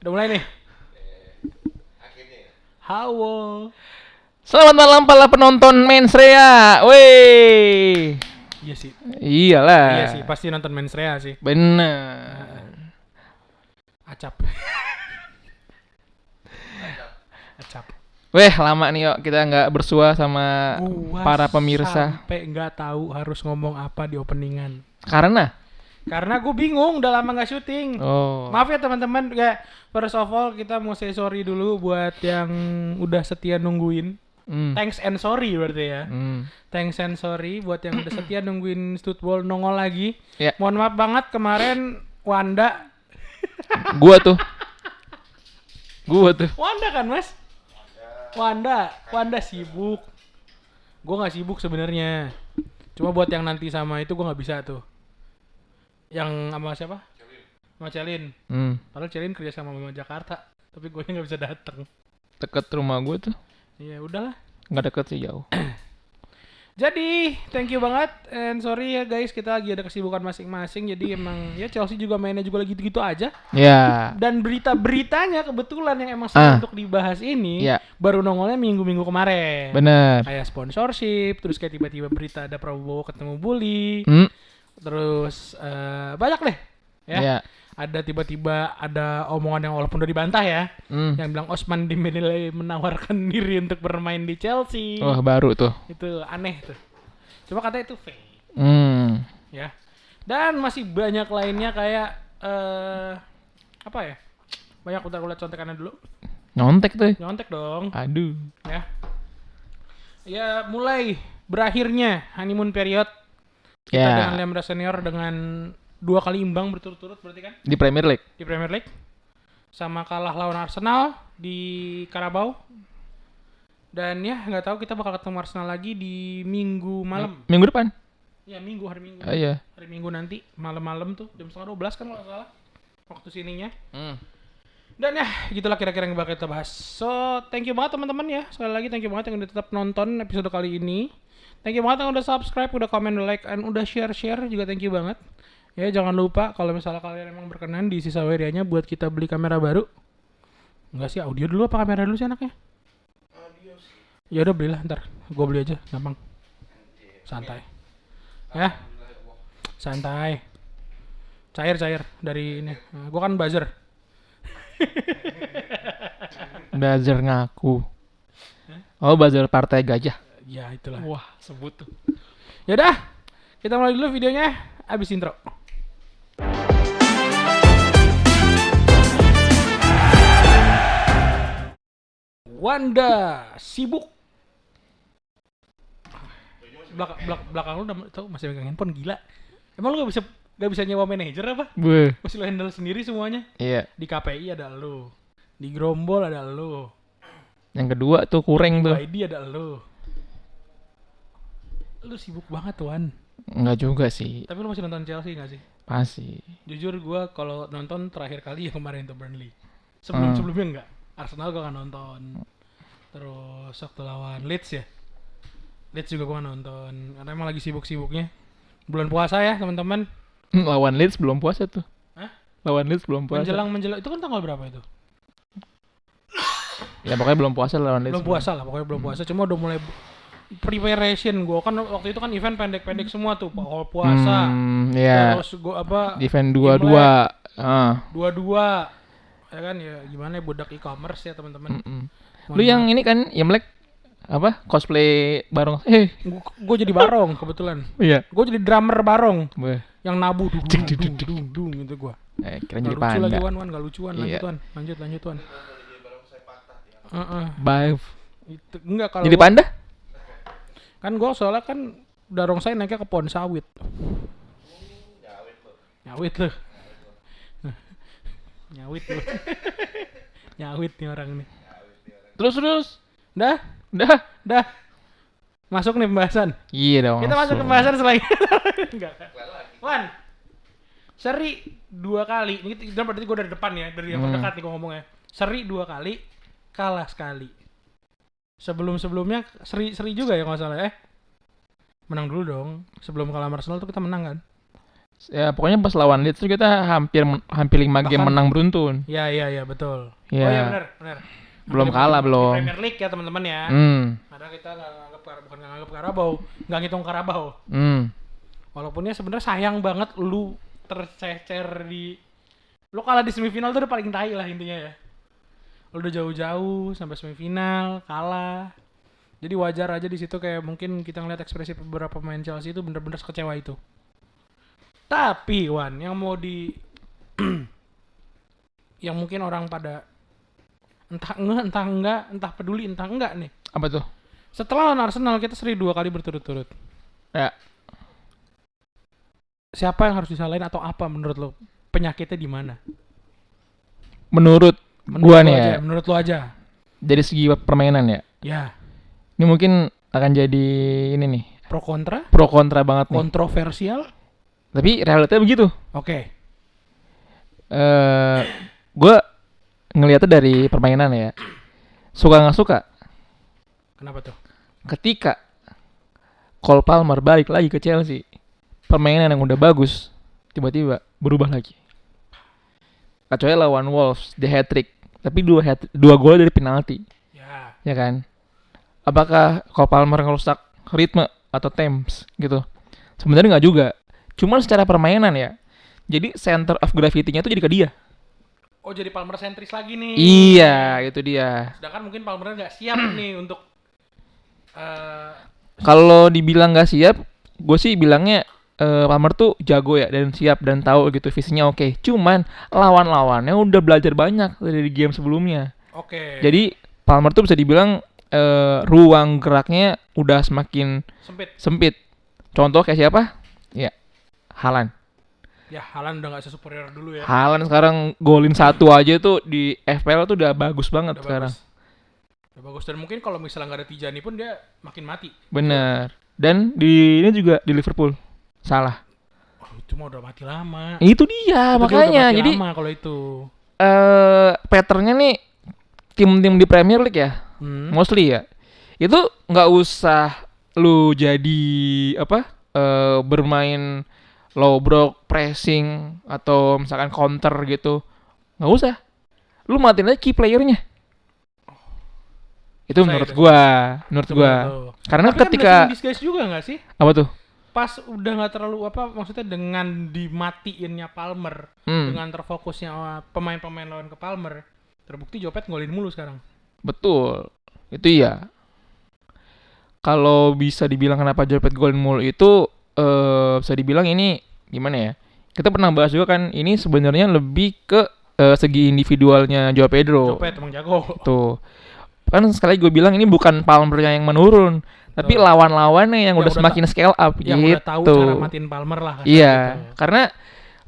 Udah mulai nih. Halo. Selamat malam para penonton Mensrea. Woi. Iya sih. Iyalah. Iya sih, pasti nonton Mensrea sih. Bener. Acap. Acap. Weh, lama nih yuk kita nggak bersua sama para pemirsa. Sampai nggak tahu harus ngomong apa di openingan. Karena gue bingung, udah lama nggak syuting. oh. Maaf ya teman-teman. Kayak first of all kita mau say sorry dulu buat yang udah setia nungguin. Thanks and sorry berarti ya. Thanks and sorry buat yang udah setia nungguin Studball nongol lagi. Ya. Mohon maaf banget kemarin Wanda. Gua tuh. Wanda kan mas? Wanda sibuk. Gue nggak sibuk sebenarnya. Cuma buat yang nanti sama itu gue nggak bisa tuh. Yang sama siapa? Sama Celin. Padahal Celin kerja sama Mama Jakarta. Tapi gue nggak bisa datang. Deket rumah gua tuh. Iya udahlah. Nggak deket sih, jauh. Jadi thank you banget and sorry ya guys, kita lagi ada kesibukan masing-masing. Jadi emang ya Chelsea juga mainnya juga lagi gitu-gitu aja. Ya. Dan berita-beritanya kebetulan yang emang seru untuk dibahas ini baru nongolnya minggu-minggu kemarin. Bener. Kayak sponsorship, terus kayak tiba-tiba berita ada Prabowo ketemu Bully. Terus banyak deh ya. Ada tiba-tiba ada omongan yang walaupun udah dibantah ya, yang bilang Osman Dembele menawarkan diri untuk bermain di Chelsea. Wah, baru tuh. Itu aneh tuh. Cuma katanya itu fake. Ya. Dan masih banyak lainnya kayak apa ya? Banyak, bentar gue liat contekannya dulu. Nyontek tuh. Nyontek dong. Aduh. Ya. Ya mulai berakhirnya honeymoon period kita dengan Lemra Senior dengan 2 kali imbang berturut-turut berarti kan? Di Premier League. Di Premier League. Sama kalah lawan Arsenal di Carabao. Dan ya nggak tahu kita bakal ketemu Arsenal lagi di Minggu malam. Minggu depan. Ya hari Minggu. Iya. Hari Minggu nanti malam-malam tuh jam 11:30 kan kalau nggak salah. Waktu sininya. Dan ya gitulah kira-kira yang bakal kita bahas. So thank you banget teman-teman ya. Sekali lagi thank you banget yang udah tetap nonton episode kali ini. Thank you banget yang udah subscribe, udah comment, udah like, and udah share juga thank you banget. Ya jangan lupa kalau misalnya kalian emang berkenan di sisa warianya buat kita beli kamera baru. Enggak sih, audio dulu apa kamera dulu sih anaknya? Audio sih. Ya udah belilah ntar, gue beli aja, gampang. Santai. Ya. Santai. Cair dari ini. Nah, gue kan buzzer. Buzzer ngaku. Oh, buzzer partai gajah. Ya itulah. Wah, sebut tuh. Yaudah, kita mulai dulu videonya abis intro. Wanda sibuk. Belakang lu udah tahu masih pegang handphone, gila. Emang lu gak bisa nyewa manajer apa? Masih lu handle sendiri semuanya? Iya. Di KPI ada lu. Di Grombol ada lu. Yang kedua tuh kurang tuh. Di ID ada lu. Lu sibuk banget Wan. Enggak juga sih. Tapi lu masih nonton Chelsea gak sih? Pasti. Jujur gue kalau nonton terakhir kali ya kemarin tuh Burnley. Sebelumnya enggak. Arsenal gue gak nonton. Terus waktu lawan Leeds ya. Leeds juga gue gak nonton. Karena emang lagi sibuk-sibuknya. Bulan puasa ya teman-teman. Lawan Leeds belum puasa tuh. Hah? Lawan Leeds belum puasa. Menjelang itu kan tanggal berapa itu? Ya pokoknya belum puasa lawan Leeds. Belum puasa lah, pokoknya belum puasa. Cuma udah mulai preparation. Gue kan waktu itu kan event pendek-pendek semua tuh. Awal puasa. Iya. Terus gue apa? Event 22. 22. Ya kan ya gimana ya budak e-commerce ya teman-teman. Lu yang ini kan Imlek apa cosplay barong. Gue jadi barong kebetulan. Iya. Gue jadi drummer barong. Yang nabu dung gitu gue. Kira jadi lucu panda. Lagi Wan gak lucuan. Lanjut Wan. Bye. Itu enggak kalau jadi panda? Kan gue soalnya kan darong saya naiknya ke pohon sawit. Nyawit lu. Nyawit nih orang nih. Terus. Dah. Masuk nih pembahasan. Iya dong. Kita masuk ke pembahasan selanjutnya. Enggak. Wan. Seri 2 kali. Ini berarti gue dari depan ya, dari yang terdekat nih gue ngomongnya. Seri 2 kali, kalah sekali. Sebelumnya seri juga ya kalau salah ya. Menang dulu dong. Sebelum kalah Arsenal tuh kita menang kan? Ya pokoknya pas lawan Leeds tuh kita hampir 5 game menang beruntun. Iya betul. Ya. Oh iya benar. Belum kalah belum. Di Premier League ya teman-teman ya. Karena kita bukan nganggap Karabau, nggak ngitung Karabau. Walaupun ya sebenarnya sayang banget lu tercecer lu kalah di semifinal tuh udah paling tai lah intinya ya. Lu udah jauh-jauh sampai semifinal kalah. Jadi wajar aja di situ kayak mungkin kita ngeliat ekspresi beberapa pemain Chelsea itu bener-bener kecewa itu. Tapi Wan, yang mau yang mungkin orang pada entah enggak, entah peduli, entah enggak nih. Apa tuh? Setelah lawan Arsenal kita seri 2 kali berturut-turut. Ya. Siapa yang harus disalahin atau apa menurut lo? Penyakitnya di mana? Menurut gua nih ya. Menurut lo aja. Dari segi permainan ya. Ya. Ini mungkin akan jadi ini nih. Pro kontra banget nih. Kontroversial. Tapi realitanya begitu. Oke. Gue ngeliatnya dari permainan ya. Suka nggak suka. Kenapa tuh? Ketika Cole Palmer balik lagi ke Chelsea, permainan yang udah bagus tiba-tiba berubah lagi. Kecuali lawan Wolves di hat-trick, tapi dua gol dari penalti. Ya kan? Apakah Cole Palmer ngerusak ritme atau temps gitu? Sebenarnya nggak juga. Cuman secara permainan ya. Jadi center of gravity-nya tuh jadi ke dia. Oh, jadi Palmer sentris lagi nih. Iya, itu dia. Sedangkan mungkin Palmer nggak siap nih untuk kalau dibilang nggak siap, gue sih bilangnya Palmer tuh jago ya dan siap dan tahu gitu, visinya oke. Cuman lawan-lawannya udah belajar banyak dari game sebelumnya. Oke. Jadi Palmer tuh bisa dibilang ruang geraknya udah semakin sempit. Contoh kayak siapa? Ya, Haaland. Ya, Haaland udah gak se-superior dulu ya. Haaland sekarang golin 1 aja tuh di FPL tuh udah bagus banget udah sekarang. Udah bagus. Dan mungkin kalau misalnya gak ada Tijani pun dia makin mati. Bener. Dan ini juga di Liverpool. Salah. Oh, itu mah udah mati lama. Itu dia, itu makanya. Dia jadi lama kalau itu. Patternnya nih tim-tim di Premier League ya. Mostly ya. Itu gak usah lu jadi bermain low block, pressing, atau misalkan counter gitu. Nggak usah. Lu matiin aja key playernya. Itu menurut gua. Karena tapi ketika kan disguise juga nggak sih? Apa tuh? Pas udah nggak terlalu maksudnya dengan dimatiinnya Palmer, dengan terfokusnya pemain-pemain lawan ke Palmer, terbukti Jopet ngolin mulu sekarang. Betul. Itu iya. Kalau bisa dibilang kenapa Jopet golin mulu itu bisa dibilang ini gimana ya? Kita pernah bahas juga kan, ini sebenarnya lebih ke segi individualnya Joao Pedro. Jopet emang jago. Tuh. Kan sekali gue bilang ini bukan Palmernya yang menurun, tapi lawan-lawannya yang udah semakin scale up yang gitu. Udah tahu cara matiin Palmer lah. Iya, gitu. Karena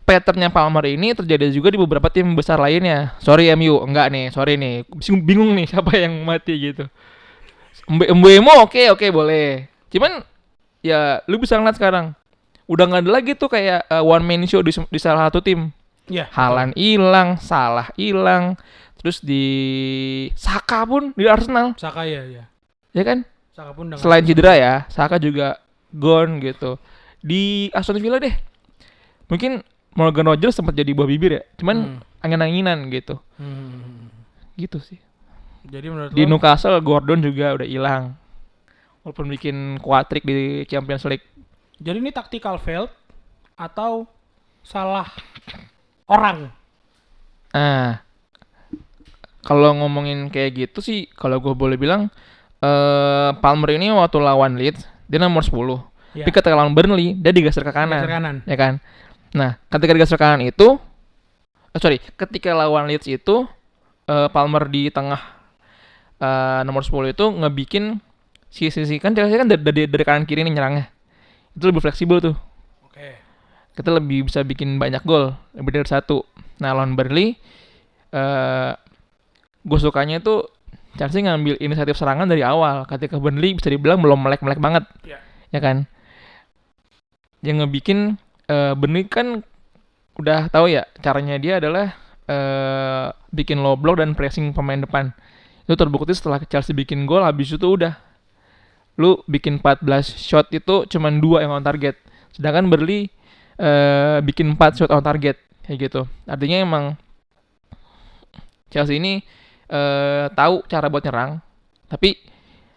patternnya Palmer ini terjadi juga di beberapa tim besar lainnya. Sorry MU, enggak nih, sorry nih. Bingung nih siapa yang mati gitu. Mbemo oke boleh. Cuman ya lu bisa ngeliat sekarang udah nggak ada lagi tuh kayak one man show di salah satu tim. Iya. Haaland hilang, Salah hilang, terus di Saka pun di Arsenal. Saka ya. Ya kan? Saka pun selain cedera ya, Saka juga gone gitu. Di Aston Villa deh. Mungkin Morgan Rogers sempat jadi buah bibir ya. Cuman angin-anginan gitu. Gitu sih. Jadi menurut di Newcastle Gordon juga udah hilang. Walaupun bikin quadrick di Champions League. Jadi ini tactical failed atau salah orang? Kalau ngomongin kayak gitu sih, kalau gue boleh bilang Palmer ini waktu lawan Leeds dia nomor 10. Tapi ketika lawan Burnley dia digeser ke kanan. Ya kan? Nah, ketika digeser ke kanan itu ketika lawan Leeds itu Palmer di tengah nomor 10 itu ngebikin sisi kan Chelsea kan dari kanan kiri nih nyerangnya. Itu lebih fleksibel tuh. Oke. Kita lebih bisa bikin banyak gol, lebih dari 1. Nah, lawan Burnley gue sukanya tuh Chelsea ngambil inisiatif serangan dari awal. Ketika Burnley bisa dibilang belum melek-melek banget. Ya kan? Yang ngebikin Burnley kan udah tahu ya caranya dia adalah bikin low block dan pressing pemain depan. Itu terbukti setelah Chelsea bikin gol, habis itu udah lu bikin 14 shot itu cuman 2 yang on target. Sedangkan Burnley bikin 4 shot on target kayak gitu. Artinya emang Chelsea ini tahu cara buat nyerang, tapi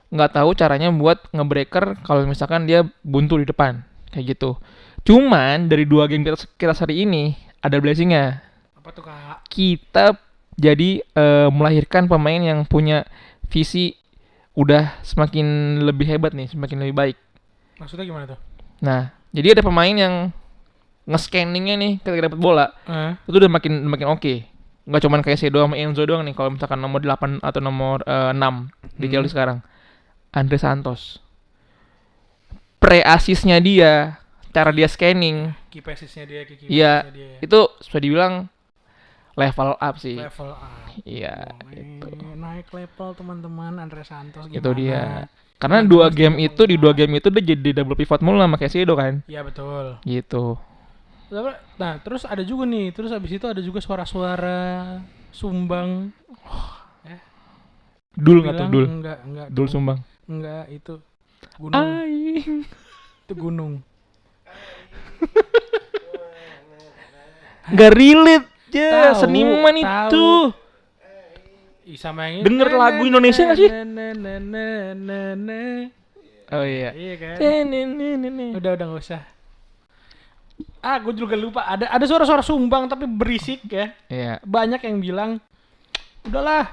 nggak tahu caranya buat ngebreaker kalau misalkan dia buntu di depan kayak gitu. Cuman dari 2 game kita hari ini ada blessingnya. Apa tuh Kak? Kita jadi melahirkan pemain yang punya visi udah semakin lebih hebat nih, semakin lebih baik. Maksudnya gimana tuh? Nah, jadi ada pemain yang nge-scanningnya nih ketika dapat bola, itu udah makin oke. Nggak cuman kayak Sedo sama Enzo doang nih, kalau misalkan nomor 8 atau nomor 6 di Chelsea sekarang. Andre Santos. Pre-assist-nya dia, cara dia scanning. Key pass-nya dia, iya, itu sudah dibilang level up sih. Level up. Iya, itu. Naik level teman-teman Andre Santos gimana? Itu dia. Karena di 2 game itu dia jadi double pivot mulu sama Caicedo kan. Iya betul. Gitu. Nah, terus ada juga nih, terus habis itu ada juga suara-suara sumbang. Dul enggak tuh, Dul? Enggak. Dul sumbang. Enggak, itu gunung. Itu gunung. Gak relate ya, seniman itu. Sama yang denger lagu Indonesia gak sih? Oh iya. Iya kan? Udah gak usah. Gue juga lupa. Ada suara-suara sumbang tapi berisik ya. Iya. Banyak yang bilang, udahlah,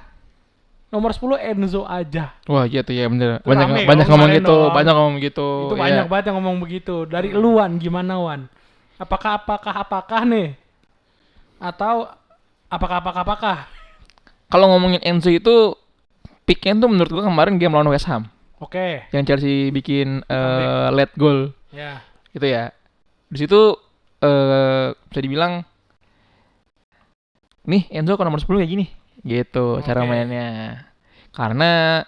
nomor 10 Enzo aja. Wah iya tuh ya bener. Banyak ngomong gitu, banyak ngomong gitu. Itu banyak banget yang ngomong begitu. Dari Luan gimana Wan? Apakah nih? Atau apakah? Kalau ngomongin Enzo itu picknya tuh menurut gua kemarin game lawan West Ham. Oke. Yang Chelsea bikin late goal. Ya. Gitu ya. Di situ bisa dibilang nih Enzo ke nomor 10 kayak gini. Gitu cara mainnya. Karena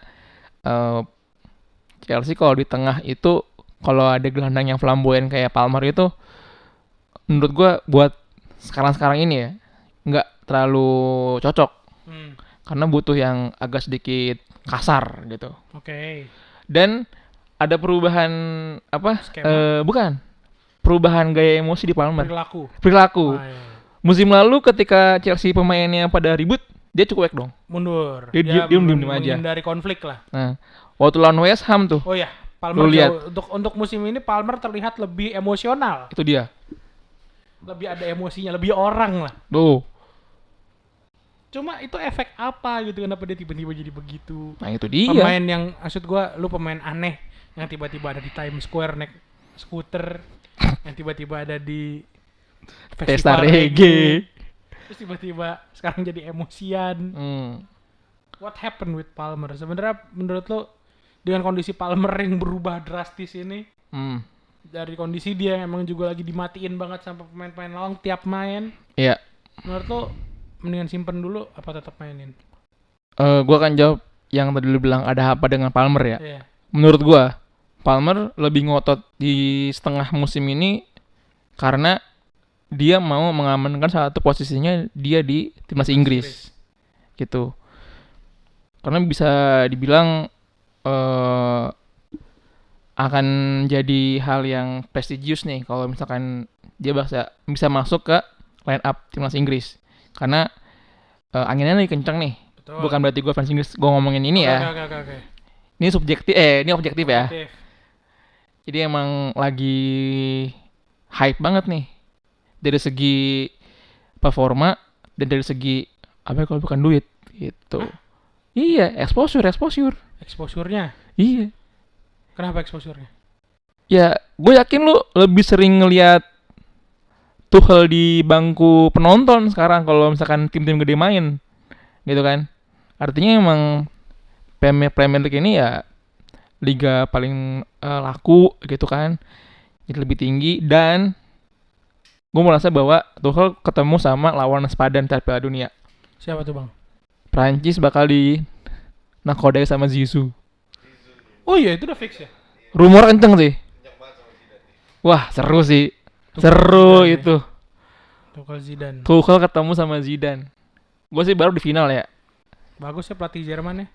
Chelsea kalau di tengah itu kalau ada gelandang yang flamboyan kayak Palmer itu menurut gua buat sekarang ini ya nggak terlalu cocok. Karena butuh yang agak sedikit kasar gitu. Oke. Dan ada perubahan apa? Bukan. Perubahan gaya emosi di Palmer. Perilaku. Iya. Musim lalu ketika Chelsea pemainnya pada ribut, dia cuek dong. Mundur. Dia diem aja. Menghindari konflik lah. Nah, waktu lawan West Ham tuh. Oh iya, Palmer untuk musim ini Palmer terlihat lebih emosional. Itu dia. Lebih ada emosinya, lebih orang lah. Tuh. Cuma itu efek apa gitu, kenapa dia tiba-tiba jadi begitu? Nah itu dia. Pemain yang, maksud gua, lu pemain aneh yang tiba-tiba ada di Times Square naik skuter, yang tiba-tiba ada di pesta reggae, terus tiba-tiba sekarang jadi emosian. What happened with Palmer? Sebenarnya menurut lu dengan kondisi Palmer yang berubah drastis ini, dari kondisi dia yang emang juga lagi dimatiin banget sama pemain-pemain lawan tiap main. Iya. Menurut lu mendingan simpen dulu apa tetap mainin? Gua akan jawab yang tadi lu bilang ada apa dengan Palmer ya. Yeah. Menurut gua Palmer lebih ngotot di setengah musim ini karena dia mau mengamankan satu posisinya dia di timnas Inggris. Gitu. Karena bisa dibilang akan jadi hal yang prestigious nih kalau misalkan dia bisa masuk ke line up timnas Inggris. Karena anginnya lagi kenceng nih. Betul. Bukan berarti gue fans Inggris gue ngomongin ini ya. Oke. Ini ini objektif ya. Jadi emang lagi hype banget nih. Dari segi performa dan dari segi apa kalau bukan duit gitu. Hah? Iya, exposure. Exposure-nya? Iya. Kenapa exposure-nya? Ya, gue yakin lu lebih sering ngelihat Tuchel di bangku penonton sekarang kalau misalkan tim-tim gede main gitu kan. Artinya emang Premier League ini ya liga paling laku gitu kan, jadi lebih tinggi. Dan gue merasa bahwa Tuchel ketemu sama lawan sepadan Piala Dunia. Siapa tuh bang? Prancis bakal di nakodai sama Zizou. Oh iya itu udah fix ya? Rumor kenceng sih. Wah seru sih. Seru itu. Tuchel ketemu sama Zidane. Gue sih baru di final ya. Bagus ya pelatih Jerman ya.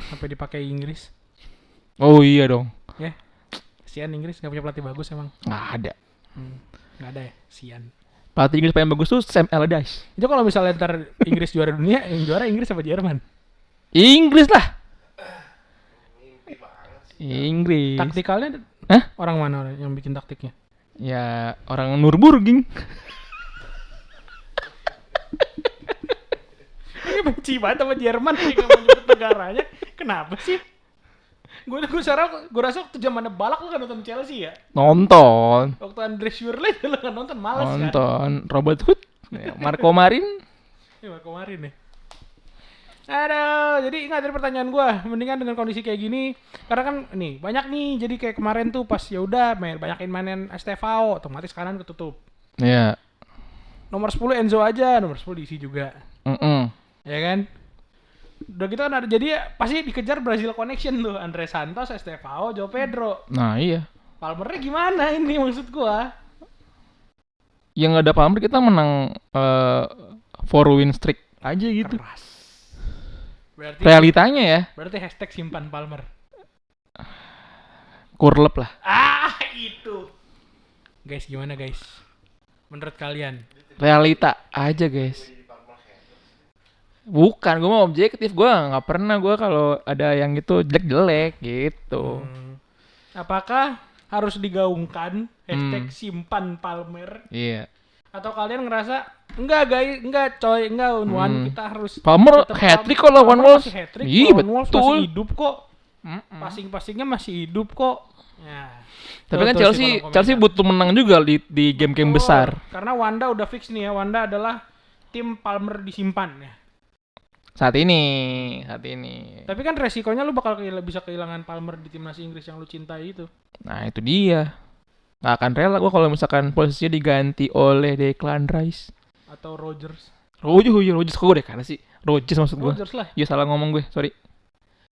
Sampai dipakai Inggris. Oh iya dong. Ya. Kasian Inggris nggak punya pelatih bagus emang. Nggak ada. Nggak ada ya, sian. Pelatih Inggris paling bagus tuh Sam Allardyce. Itu kalau misalnya ntar Inggris juara dunia, yang juara Inggris apa Jerman? Inggris lah. Inggris. Taktikalnya orang mana orang yang bikin taktiknya? Ya orang Nürburgring. Ini benci banget sama Jerman nih nggak mau nyebut negaranya. Kenapa sih? Gue rasa waktu zamannya Balak lu kan nonton Chelsea ya? Nonton. Waktu Andre Schürrle lu kan nonton males kan? Nonton. Robert Hood. Marco Marin. Iya kemarin nih. Aduh, jadi ingat dari pertanyaan gue, mendingan dengan kondisi kayak gini, karena kan nih banyak nih, jadi kayak kemarin tuh pas ya udah banyakin mainin STVO, otomatis kanan ketutup. Iya. Nomor 10 Enzo aja, nomor 10 diisi juga. Ya kan? Udah gitu kan ada, jadi ya, pasti dikejar Brazil Connection tuh, Andre Santos, STVO, João Pedro. Nah iya. Palmernya gimana ini maksud gue? Yang nggak ada Palmer kita menang 4 win streak aja gitu. Keras. Berarti, realitanya ya. Berarti hashtag simpan Palmer. Kurlep lah. Itu. Guys, gimana guys? Menurut kalian? Realita aja guys. Bukan, gue mau objektif. Gue nggak pernah gue kalau ada yang itu jelek-jelek gitu. Apakah harus digaungkan hashtag simpan Palmer? Iya. Atau kalian ngerasa enggak coy, Unwan kita harus Palmer hat-trick kok lawan Wolves. Iya betul. Masih hidup kok. Passing-passingnya masih hidup kok. Ya. Tapi kan Chelsea butuh menang juga di game-game besar. Karena Wanda udah fix nih ya. Wanda adalah tim Palmer disimpan ya. Saat ini. Tapi kan resikonya lu bakal bisa kehilangan Palmer di timnas Inggris yang lu cintai itu. Nah itu dia. Gak akan rela gue kalau misalkan posisinya diganti oleh Declan Rice atau Rodgers. Rodgers kok gue Declan sih? Rodgers maksud gue. Rodgers lah. Iya salah ngomong gue, sorry.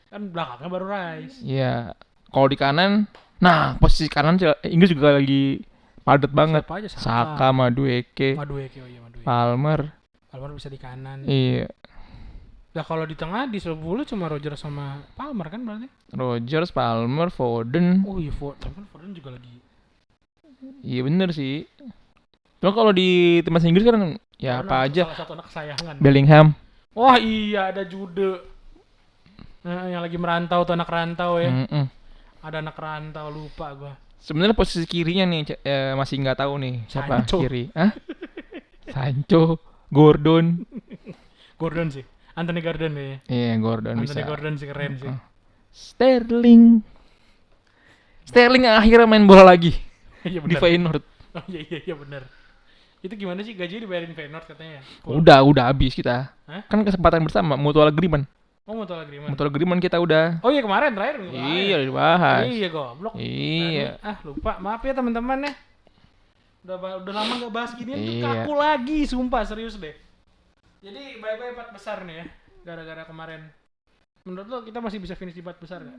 Kan belakangnya baru Rice. Iya. Kalau di kanan, nah posisi kanan Inggris juga lagi padat banget. Siapa aja? Saka, Madueke, Palmer bisa di kanan. Iya. Nah kalau di tengah di 10 cuma Rodgers sama Palmer kan berarti? Rodgers, Palmer, Foden. Oh iya Foden juga lagi. Iya bener sih. Cuma kalau di timnas Inggris kan ya apa aja. Salah satu anak kesayangan. Bellingham. Wah iya ada Jude. Nah, yang lagi merantau tuh anak rantau ya. Ada anak rantau lupa gua. Sebenarnya posisi kirinya nih masih nggak tahu nih siapa Sancho. Kiri. Sancho, Gordon. Gordon sih. Anthony Gordon ya. Iya Gordon Anthony bisa. Gordon sih keren sih. Sterling akhirnya main bola lagi. Iya Di Feyenoord. Oh iya benar. Itu gimana sih gaji dibayarin Feyenoord katanya ya? Udah habis kita. Hah? Kan kesempatan bersama mutual agreement. Oh mutual agreement. Mutual agreement kita udah. Oh iya kemarin terakhir. Iya dibahas. Iya goblok. Iya. Lupa. Maaf ya teman-teman ya. Udah lama gak bahas ginian tuh Iya. kaku lagi sumpah serius deh. Jadi bye-bye 4 besar nih ya. Gara-gara kemarin. Menurut lo kita masih bisa finish di 4 besar gak?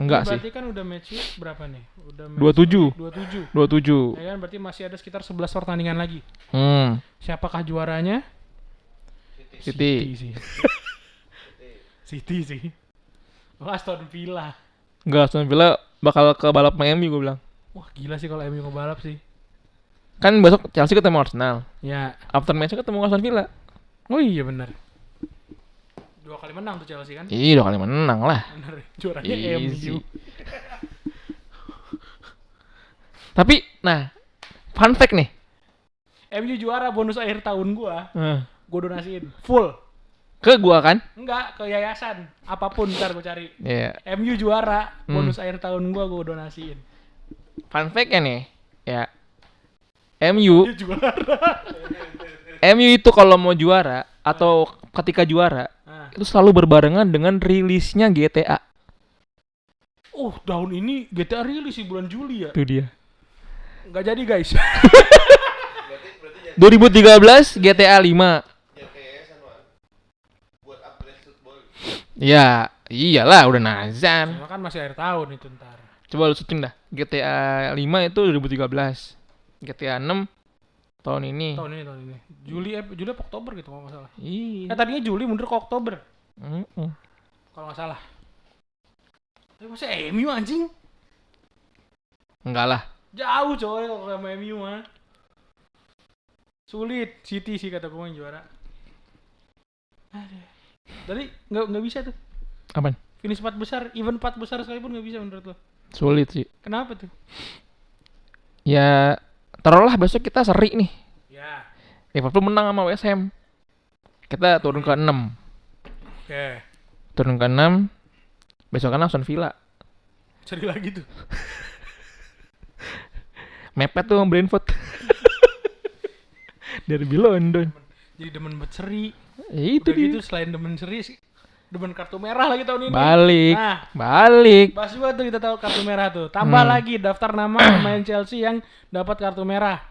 Enggak sih. Berarti kan udah match week berapa nih? Udah 27. 27. Ya kan berarti masih ada sekitar 11 pertandingan lagi. Siapakah juaranya? City sih. City sih. Oh, Aston Villa. Enggak, Aston Villa bakal ke balap MU gue bilang. Wah gila sih kalau MU ngebalap sih. Kan besok Chelsea ketemu Arsenal. Ya. After match ketemu Aston Villa. Oh iya benar. 2 kali menang tuh Chelsea kan? Iya 2 kali menang lah. Bener, juaranya MU. Tapi, nah, fun fact nih. MU juara bonus akhir tahun gua donasiin full. Ke gua kan? Enggak, ke yayasan. Apapun ntar gua cari. Iya. MU juara bonus akhir tahun gua donasiin. Fun fact-nya nih, ya. MU Dia juara. MU itu kalau mau juara atau ketika juara itu selalu berbarengan dengan rilisnya GTA. Oh, tahun ini GTA rilis sih bulan Juli ya. Itu dia. Nggak jadi guys. 2013 GTA 5. Ya, iyalah udah nazar. Cuma kan masih akhir tahun itu ntar. Coba lu searching dah. GTA 5 itu 2013. GTA 6 tahun ini. Tahun ini. Juli apa Oktober gitu kalau nggak salah. Iya. Tadinya Juli mundur ke Oktober. Mm-mm. Kalau nggak salah. Tapi masa MU anjing? Enggak lah. Jauh coy kalau sama MU mah. Sulit, City sih kata gue yang juara. Aduh. Tadi nggak bisa tuh. Apaan? Finish 4 besar, even 4 besar sekalipun nggak bisa menurut lo. Sulit sih. Kenapa tuh? Ya, taruhlah besok kita seri nih. Ya. Liverpool menang sama West Ham. Kita turun ke 6. Oke. Turun ke 6. Besok kan Aston Villa. Seri lagi tuh. Mepet tuh sama Brentford. Derby London. Jadi demen banget seri. Itu udah dia. gitu selain demen seri sih, demen kartu merah lagi tahun ini. Balik. Pas juga tuh kita tahu kartu merah tuh. Tambah lagi daftar nama pemain Chelsea yang dapat kartu merah.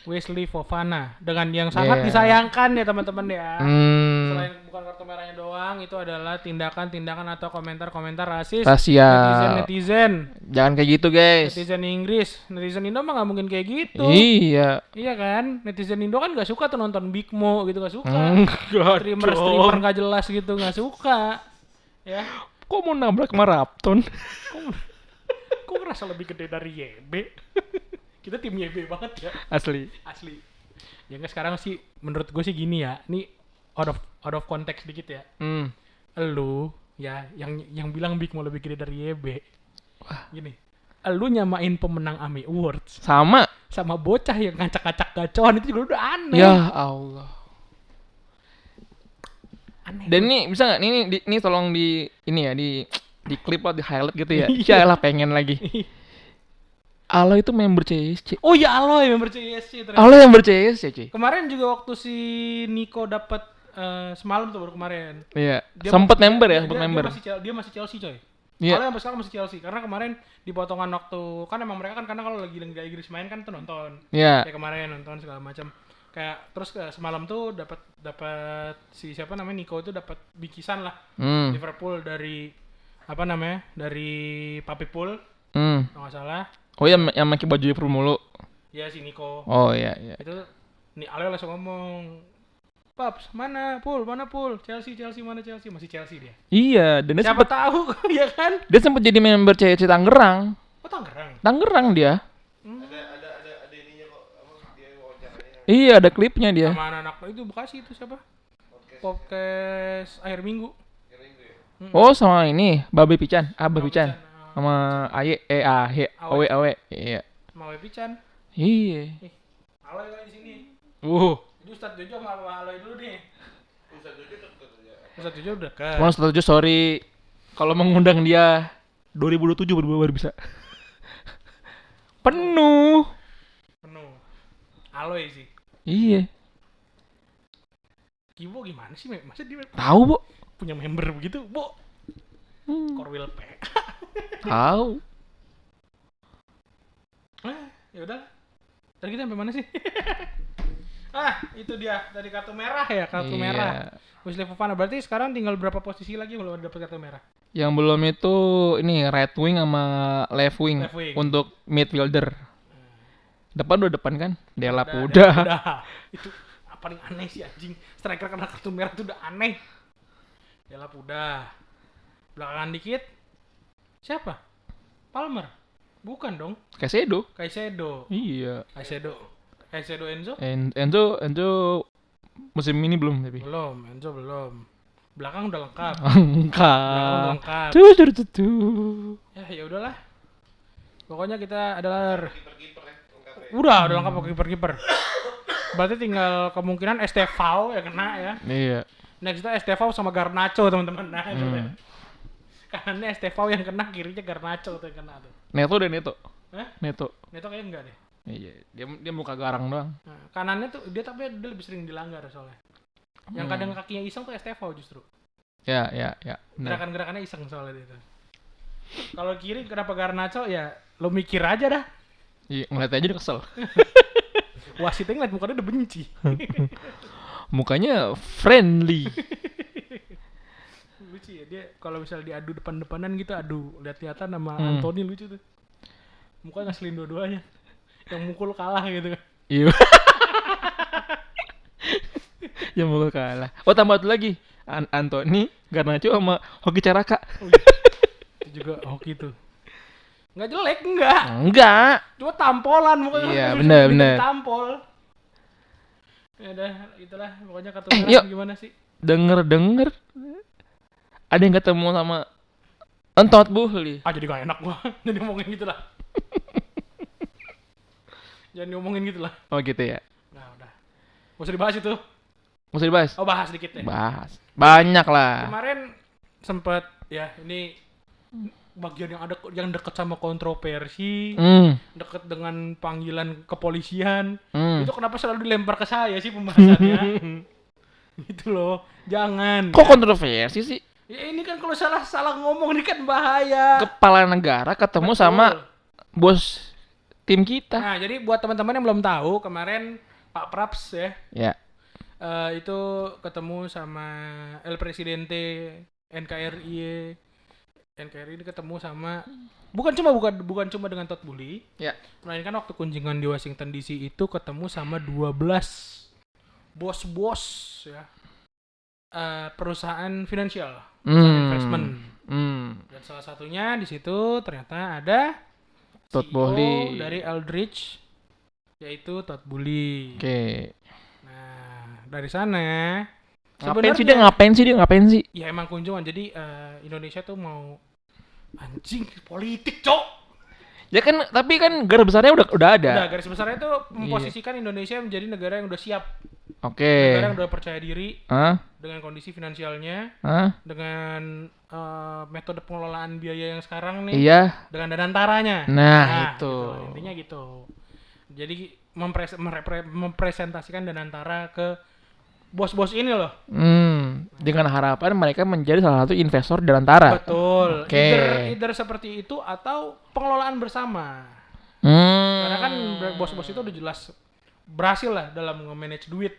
Wesley Fofana dengan yang sangat disayangkan ya teman-teman ya. Selain bukan kartu merahnya doang, itu adalah tindakan-tindakan atau komentar-komentar rasis netizen. Jangan kayak gitu guys. Netizen Inggris, netizen Indo mah nggak mungkin kayak gitu. Iya kan, netizen Indo kan nggak suka tuh nonton Big Mo gitu, nggak suka. Streamer nggak jelas gitu nggak suka. Ya. Kok mau nabrak maraton? Kok ngerasa lebih gede dari YB? Kita tim YB banget ya. Asli. Ya nggak, sekarang sih menurut gue sih gini ya. Ini out of context dikit ya. Elu ya yang bilang Big Mo lebih gede dari YB. Wah, gini. Elu nyamain pemenang AMI Awards sama bocah yang ngacak-ngacak gacoan itu juga udah aneh. Ya Allah. Aneh. Dan ini bisa nggak? Ini tolong di klip atau di highlight gitu ya. Iyalah pengen lagi. Aloy itu member CSC. Oh iya, Aloy member CSC ternyata. Aloy member CSC, cuy. Kemarin juga waktu si Nico dapat semalam tuh baru kemarin. Iya. Sempat member ya, sempat member. Dia masih Chelsea, coy. Iya. Aloy sampai sekarang masih Chelsea karena kemarin di potongan waktu kan emang mereka kan karena kalau lagi Liga Inggris main kan tuh nonton. Iya. Kayak kemarin nonton segala macam. Kayak terus semalam tuh dapat si siapa namanya Nico itu dapat bikisan lah. Liverpool dari apa namanya? Dari Papi Pool. Kalau nggak salah. Oh iya, yang pakai baju Liverpool mulu. Iya si Nico. Oh iya. Itu nih Aloy langsung ngomong, "Paps, mana Pool? Chelsea mana Chelsea? Masih Chelsea dia." Iya, dan dia siapa tahu ya kan? Dia sempat jadi member CSC Tangerang. Oh, Tangerang. Tangerang dia. Ada ininya kok, dia wawancaranya. Iya, ada klipnya dia. Sama anak itu Bekasi itu siapa? Podcast akhir minggu. Oh, sama ini, Babe Pican. Babe Pican. Sama Awe. Iya. Sama Awe Pican. Iya. Aloy di sini. Itu Ustadz Jojo sama Aloy dulu nih. Ustadz Jojo udah kan. Cuma Ustadz Jojo sorry, kalau mengundang dia 2027 baru bisa. Penuh. Aloy sih. Iya. Kibo gimana sih? Masa dia tahu, Bu? Punya member begitu, Bu? Korwil P. Tahu. Ya udah. Tadi kita sampai mana sih? Itu dia dari kartu merah ya, kartu merah. Wesley Fofana berarti sekarang tinggal berapa posisi lagi kalau udah dapat kartu merah? Yang belum itu ini right wing sama left wing. Untuk midfielder. Depan kan? Delap udah. Itu paling aneh sih anjing. Striker kena kartu merah itu udah aneh. Delap udah. Belakangan dikit siapa? Palmer. Bukan dong. Caicedo. Iya. Caicedo Enzo? Enzo musim ini belum tapi. Enzo belum. Belakang udah lengkap. Lengkap. Ya udahlah. Pokoknya kita adalah udah lengkap kiper. Berarti tinggal kemungkinan Estevao yang kena ya. Iya. Next itu Estevao sama Garnacho teman-teman. Nah, kanannya Estevao yang kena, kirinya Garnacho tuh yang kena tuh. Neto. Hah? Neto kayaknya enggak deh. Iya, dia muka garang doang. Nah, kanannya tuh dia lebih sering dilanggar soalnya. Yang kadang kakinya iseng tuh Estevao justru. Ya. Gerakan-gerakannya iseng soalnya itu. Kalau kiri kenapa Garnacho ya lo mikir aja dah. Iya, ngeliat aja udah kesel. Wasitnya ngeliat mukanya udah benci. Mukanya friendly. Lucu ya dia kalau misalnya diadu depan-depanan gitu, lihat-lihatan sama Anthony lucu tuh. Muka ngeselin dua-duanya. Yang mukul kalah gitu kan. Iya. Yang mukul kalah. Oh, tambah satu lagi. Anthony, Garnacho sama Hoki Caraka. Itu juga hoki tuh. Nggak jelek, enggak. Enggak. Cuma tampolan mukanya. Iya, bener. Tampol. Ya udah, itulah pokoknya kartu yuk. Gimana sih? Denger ada yang ketemu sama Entot Buhli. Jadi gak enak gua. Jadi ngomongin gitu lah. Jangan diomongin gitu lah. Oh gitu ya. Nah udah. Gak usah dibahas itu. Gak usah dibahas? Oh bahas dikit ya. Bahas. Banyak lah. Kemarin sempet ya ini bagian yang deket sama kontroversi, deket dengan panggilan kepolisian. Itu kenapa selalu dilempar ke saya sih pembahasannya? Gitu loh. Jangan. Kok kontroversi sih? Ya ini kan kalau salah ngomong ini kan bahaya. Kepala negara ketemu sama bos tim kita. Nah, jadi buat teman-teman yang belum tahu, kemarin Pak Praps ya. Ya. Itu ketemu sama El Presidente NKRI ini ketemu sama bukan cuma dengan Todd Boehly. Ya. Melainkan waktu kunjungan di Washington DC itu ketemu sama 12 bos-bos ya. Perusahaan finansial, investment. Dan salah satunya di situ ternyata ada Todd CEO Boehly dari Eldridge, yaitu Todd Boehly. Oke. Nah, dari sana Ngapain sih dia? Ya emang kunjungan. Jadi Indonesia tuh mau anjing politik, Cok. Ya kan, tapi kan garis besarnya udah ada. Udah, garis besarnya itu memposisikan Indonesia menjadi negara yang udah siap. Oke. Negara yang udah percaya diri. Dengan kondisi finansialnya. Dengan metode pengelolaan biaya yang sekarang nih. Iya. Dengan danantaranya. Nah itu. Gitu, intinya gitu. Jadi mempresentasikan danantara ke bos-bos ini loh. Dengan harapan mereka menjadi salah satu investor danantara. Betul. Okay. Either seperti itu atau pengelolaan bersama. Karena kan bos-bos itu udah jelas berhasil lah dalam nge-manage duit.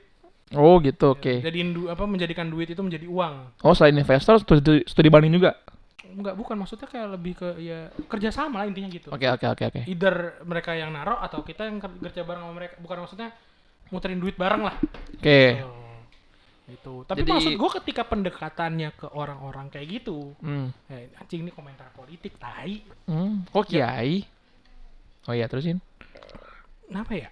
Oh gitu, oke. Jadiin menjadikan duit itu menjadi uang. Oh, selain investor studi banding juga? Enggak, bukan, maksudnya kayak lebih ke ya kerjasama lah intinya gitu. Oke. Either mereka yang naruh atau kita yang kerja bareng sama mereka. Bukan, maksudnya muterin duit bareng lah. Oke. Itu. Tapi jadi, maksud gue ketika pendekatannya ke orang-orang kayak gitu, anjing ini komentar politik, tai. Kok kiai? Oh iya, terusin. Kenapa ya?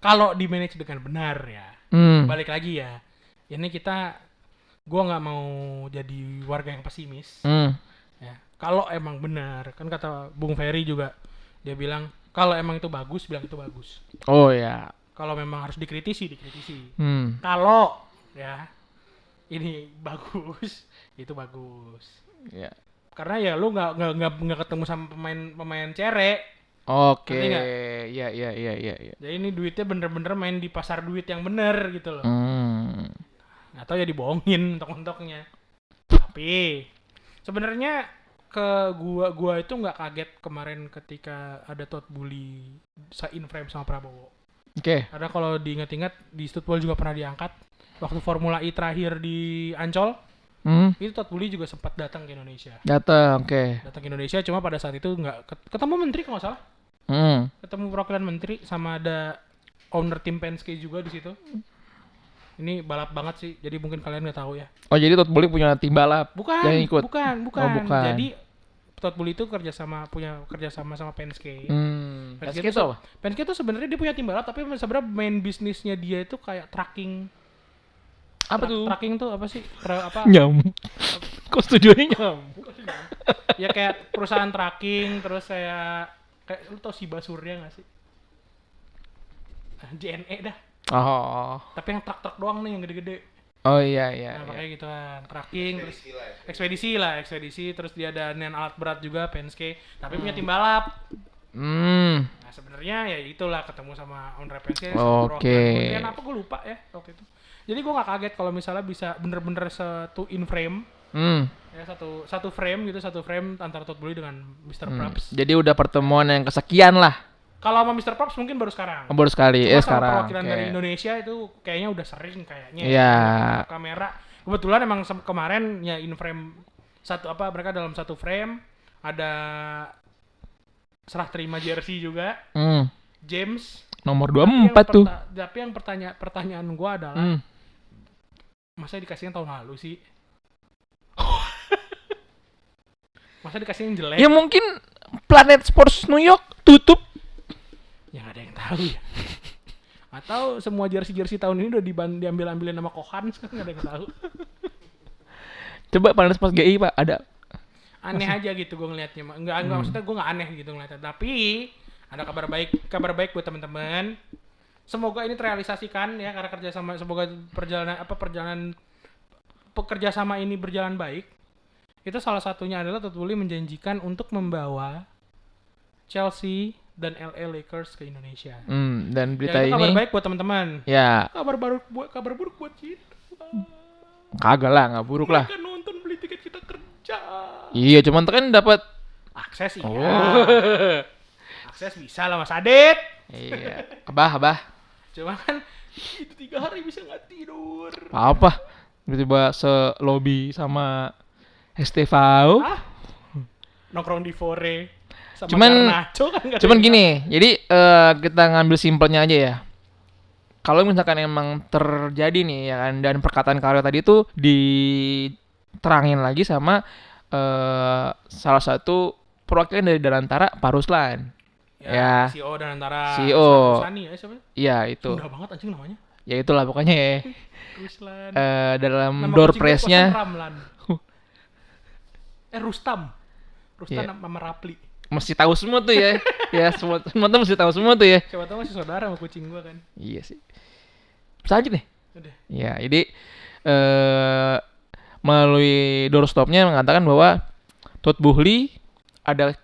Kalau di manage dengan benar ya, balik lagi ya. Ini gue nggak mau jadi warga yang pesimis. Ya, kalau emang benar, kan kata Bung Ferry juga, dia bilang kalau emang itu bagus, bilang itu bagus. Oh ya. Kalau memang harus dikritisi. Kalau ya ini bagus, itu bagus. Ya. Karena ya lu nggak ketemu sama pemain cerek. Oke. Iya. Jadi ini duitnya bener-bener main di pasar duit yang bener gitu loh. Atau ya dibohongin untuk-untuknya. Tapi sebenarnya ke gua itu nggak kaget kemarin ketika ada Todd Boehly in frame sama Prabowo. Oke. Karena kalau diingat-ingat di Studwall juga pernah diangkat waktu Formula E terakhir di Ancol. Itu Todd Boehly juga sempat datang ke Indonesia. Datang ke Indonesia, cuma pada saat itu nggak ketemu menteri kalau nggak salah. Ketemu perwakilan menteri sama ada owner tim Penske juga di situ. Ini balap banget sih, jadi mungkin kalian nggak tahu ya. Oh, jadi Todd Boehly punya tim balap yang ikut? Bukan. Oh, bukan. Jadi Todd Boehly itu punya kerjasama sama Penske. Penske itu apa? Penske itu sebenarnya dia punya tim balap, tapi sebenarnya main bisnisnya dia itu kayak tracking. Apa tuh? Tracking tuh apa sih? Nyamuk. Kok studionya nyamuk? Ya kayak perusahaan tracking, terus kayak lu tau si Basurnya nggak sih? JNE dah. Oh. Tapi yang truk doang nih yang gede-gede. Oh iya. Nah, makanya gitu kan, tracking, terus ekspedisi, terus dia ada alat berat juga Penske, tapi punya tim balap. Nah sebenarnya ya itulah ketemu sama owner Penske. Oke. Apa gue lupa ya waktu itu. Jadi gue nggak kaget kalau misalnya bisa bener-bener satu in frame. Ya satu frame antara Todd Boehly dengan Mr. Praps. Jadi udah pertemuan yang kesekian lah. Kalau sama Mr. Praps mungkin baru sekarang. Baru sekali. Sekarang. Perwakilan dari Indonesia itu kayaknya udah sering kayaknya. Iya. Kamera. Kebetulan emang kemarin ya in frame mereka dalam satu frame ada serah terima jersey juga. James nomor 24 tuh. Tapi yang pertanyaan gua adalah masa dikasihnya tahun lalu sih? Masa dikasih yang jelek? Ya mungkin Planet Sports New York tutup. Ya nggak ada yang tahu ya. Atau semua jersey tahun ini udah diambil-ambilin sama Kohan, sekarang nggak ada yang tahu. Coba Planet Sports GI Pak, ada. Aneh aja gitu gue ngeliatnya. Enggak maksudnya gue nggak aneh gitu ngeliatnya. Tapi ada kabar baik buat teman-teman. Semoga ini terrealisasikan ya, karena kerjasama, semoga perjalanan pekerjasama ini berjalan baik. Itu salah satunya adalah Todd Boehly menjanjikan untuk membawa Chelsea dan LA Lakers ke Indonesia. Dan berita ya, itu kabar ini baik buat teman-teman. Ya. Kabar buruk buat kita. Kagak lah, nggak buruk lah. Mereka nonton, beli tiket, kita kerja. Iya, cuman kan dapat akses akses bisa lah Mas Adit. Iya, abah. Cuma kan itu 3 hari bisa nggak tidur. Apa? Tiba-tiba se-lobby sama Estevao. Nongkrong di Fore. Sama cuman gini, jadi kita ngambil simpelnya aja ya. Kalau misalkan emang terjadi nih ya kan, dan perkataan Karyo tadi itu diterangin lagi sama salah satu perwakilan dari Danantara, Pak Ruslan. Ya. CEO Danantara. CEO. Rusani ya siapa? Iya itu. Udah banget anjing namanya. Ya itulah pokoknya ya. Ruslan. Dalam nama door kucing press-nya. Rustam. Yeah. Nama Rapli. Mesti tahu semua tuh ya. Ya semua tuh mesti tahu semua tuh ya. Siapa tahu masih saudara sama kucing gua kan. Iya sih. Bisa aja deh. Udah. Ya, jadi melalui doorstopnya mengatakan bahwa Todd Boehly ada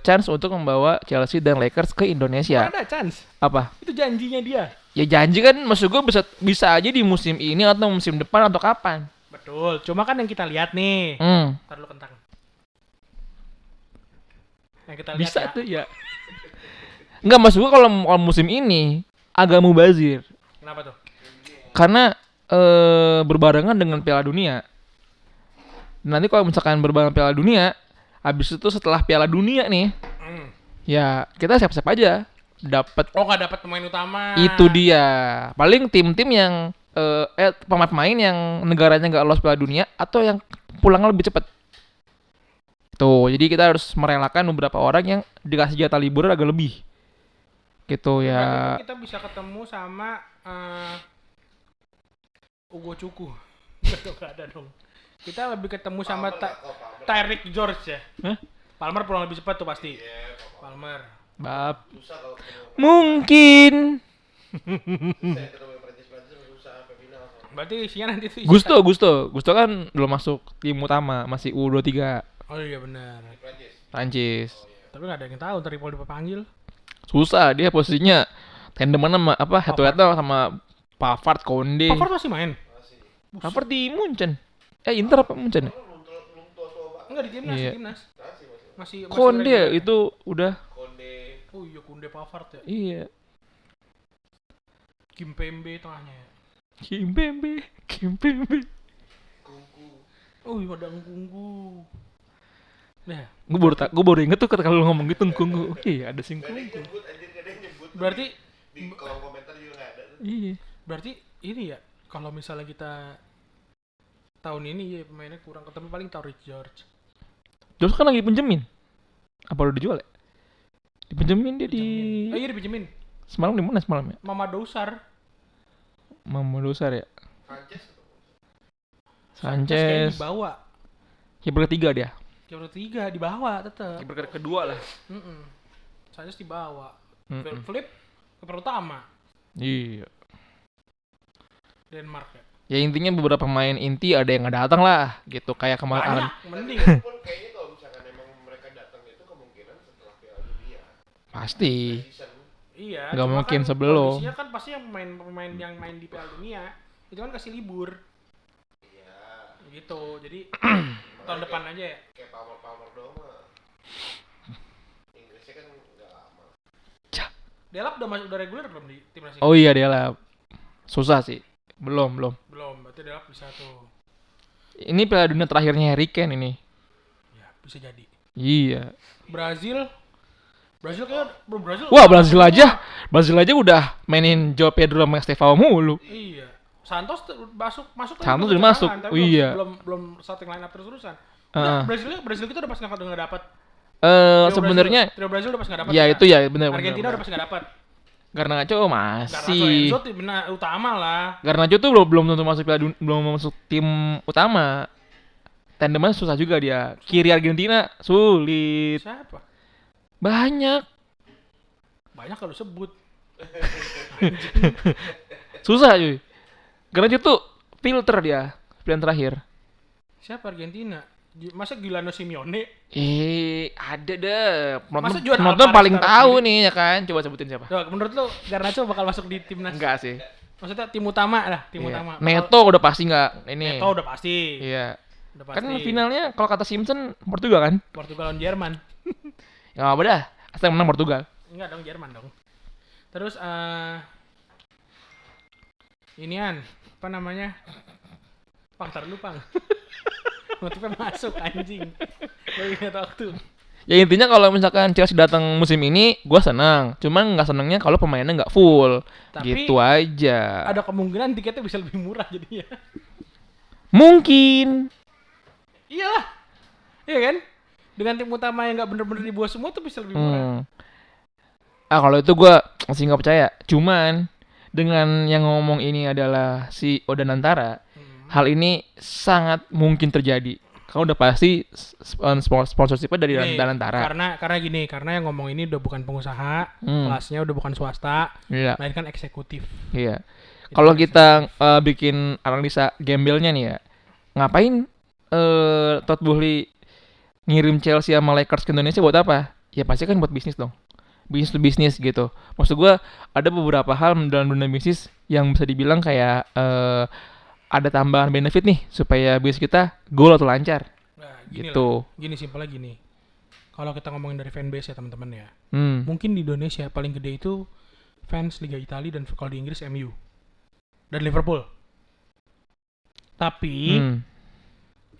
chance untuk membawa Chelsea dan Lakers ke Indonesia. Ada chance. Apa? Itu janjinya dia. Ya janji kan, maksud gue bisa aja di musim ini atau musim depan atau kapan. Betul. Cuma kan yang kita lihat nih. Ntar lu kentang. Yang kita lihat bisa ya. tuh ya. Enggak, maksud gue kalau musim ini agak mubazir. Kenapa tuh? Karena berbarengan dengan Piala Dunia. Nanti kalau misalkan berbarengan Piala Dunia, habis itu setelah Piala Dunia nih, ya kita siap-siap aja dapat. Oh, nggak dapat pemain utama. Itu dia. Paling tim-tim yang pemain-pemain yang negaranya nggak lolos Piala Dunia atau yang pulangnya lebih cepat. Tuh, jadi kita harus merelakan beberapa orang yang dikasih jatah libur agak lebih. Gitu ya. Kita bisa ketemu sama Ugo Cuku. Betul, nggak ada dong. Kita lebih ketemu sama Tyreek George ya. Hah? Palmer pulang lebih cepat tuh pasti. Palmer. Bab. Mungkin. Berarti isinya nanti tuh. Gusto kan belum masuk tim utama, masih U23. Oh iya benar. Prancis. Tapi nggak ada yang tahu ntar Paul dipanggil. Susah, dia posisinya tandeman sama head to head sama Pavard, Konde. Pavard masih main? Pavard di Munchen. Inter apa Munchen? Enggak, di timnas, Iya. timnas. Masih Konde reguler. itu udah. Oh iya, Konde Pavard ya. Iya. Kimpembe tengahnya ya. Kimpembe. Oh iya, ada Ngkunggu. Nah, Gue baru inget tuh kalau lu ngomong gitu Ngkunggu. Iya, ada sing Ngkunggu. Berarti di kolom komentar juga nggak ada. Iya. Berarti ini ya, kalau misalnya kita tahun ini ya pemainnya kurang, tapi paling Tyreek George. George kan lagi pinjemin. Apa udah dijual ya? Dipinjemin dia di. Oh iya, dipinjemin. Semalam di mana semalam ya? Mama Dosar. Mama Dosar ya. Sanchez Sanchez. dibawa. Kiper ketiga dia. Kiper 3 dibawa tetap. Kiper kedua lah. Sanchez dibawa. Flip kiper utama. Iya. Denmark ya. Ya intinya beberapa pemain inti ada yang nggak datang lah, gitu kayak kemarin. Mending. Pun kayaknya kalau misalkan emang mereka datang itu kemungkinan setelah Piala Dunia. Pasti. Iya. Nggak cuma mungkin kan sebelum. kondisinya kan pasti yang pemain yang main di Piala Dunia itu kan kasih libur. Iya. Gitu. Jadi tahun depan aja ya. Kayak Palmer doang mah. Inggrisnya kan nggak lama. Delap udah reguler belum di timnas ini? Oh iya dia lah. Susah sih. Belum. Belum, berarti Delap bisa tuh. Ini Piala Dunia terakhirnya Harry Kane ini. Ya, bisa jadi. Iya. Brazil kayak Brazil. Wah, Brazil aja udah mainin João Pedro sama Estevao mulu. Iya. Santos masuk Santos tapi udah masuk. tapi Oh, iya. belum starting line up terus-terusan. Brazil kita udah pas nggak dapat. Sebenarnya Trio Brazil udah pas nggak dapat. Ya itu ya benar. Argentina udah pas nggak dapat. Garnacho masih. Garnacho benar utama lah. Garnacho tuh belum tentu masuk belum masuk tim utama. Tandemnya susah juga dia. Kiri Argentina sulit. Siapa? Banyak kalau sebut. Susah cuy. Garnacho tuh filter dia pilihan terakhir. Siapa Argentina? Masa Giuliano Simeone? Ada deh. Penonton paling tahu nih ya kan. Coba sebutin siapa? Coba, menurut lu Garnacho bakal masuk di timnas? Enggak sih. Maksudnya tim utama lah, utama. Neto udah pasti nggak ini. Neto udah pasti. Iya. Udah pasti. Kan finalnya kalau kata Simpson Portugal kan? Portugal lawan Jerman. Ya apa dah. Asal menang Portugal. Enggak dong, Jerman dong. Terus inian apa namanya? Pang, ntar lu Pang. Motifnya masuk anjing. Gue ingat waktu. Ya intinya kalau misalkan Chelsea datang musim ini, gue senang. Cuman nggak senangnya kalau pemainnya nggak full. Tapi gitu aja. Ada kemungkinan tiketnya bisa lebih murah jadinya. Mungkin. Iyalah. Iya kan? Dengan tim utama yang nggak bener-bener dibuat semua tuh bisa lebih murah. Kalau itu gue masih nggak percaya. Cuman dengan yang ngomong ini adalah si Oda Nantara, hal ini sangat mungkin terjadi. Kalau udah pasti sponsorshipnya dari Nantara. Karena yang ngomong ini udah bukan pengusaha, kelasnya udah bukan swasta, melainkan eksekutif. Iya. Kalau kita bikin analisa gembelnya nih ya, ngapain Todd Boehly ngirim Chelsea sama Lakers ke Indonesia buat apa? Ya pasti kan buat bisnis dong. Bisnis to bisnis gitu. Maksud gue ada beberapa hal dalam dunia bisnis yang bisa dibilang kayak ada tambahan benefit nih supaya bisnis kita goal atau lancar. Nah, gitu. Gini simpelnya gini. Kalau kita ngomongin dari fanbase ya teman-teman ya. Mungkin di Indonesia paling gede itu fans Liga Italia dan kalau di Inggris MU dan Liverpool. Tapi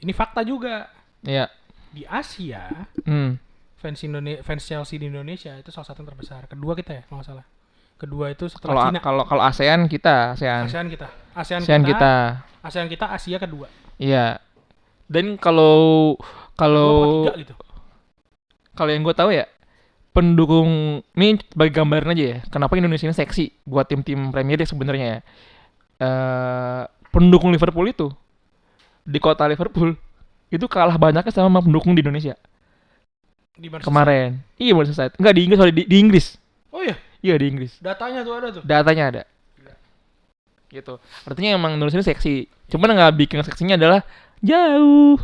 ini fakta juga. Iya. Di Asia fans Chelsea di Indonesia itu salah satu yang terbesar. Kedua kita ya, kalau nggak salah. Kedua itu setelah Cina. Kalau ASEAN kita. ASEAN kita, Asia kedua. Iya. Dan kalau gitu. Kalau yang gue tahu ya, pendukung ini sebagai gambaran aja ya. Kenapa Indonesia ini seksi buat tim-tim Premier League sebenarnya ya. Pendukung Liverpool itu di kota Liverpool itu kalah banyaknya sama pendukung di Indonesia. Di kemarin. Iya, Merseyside. Enggak di Inggris, di Inggris. Oh iya. Iya di Inggris. Datanya tuh ada tuh. Datanya ada. Gitu. Artinya emang Indonesia ini seksi. Cuman nggak bikin seksinya adalah jauh,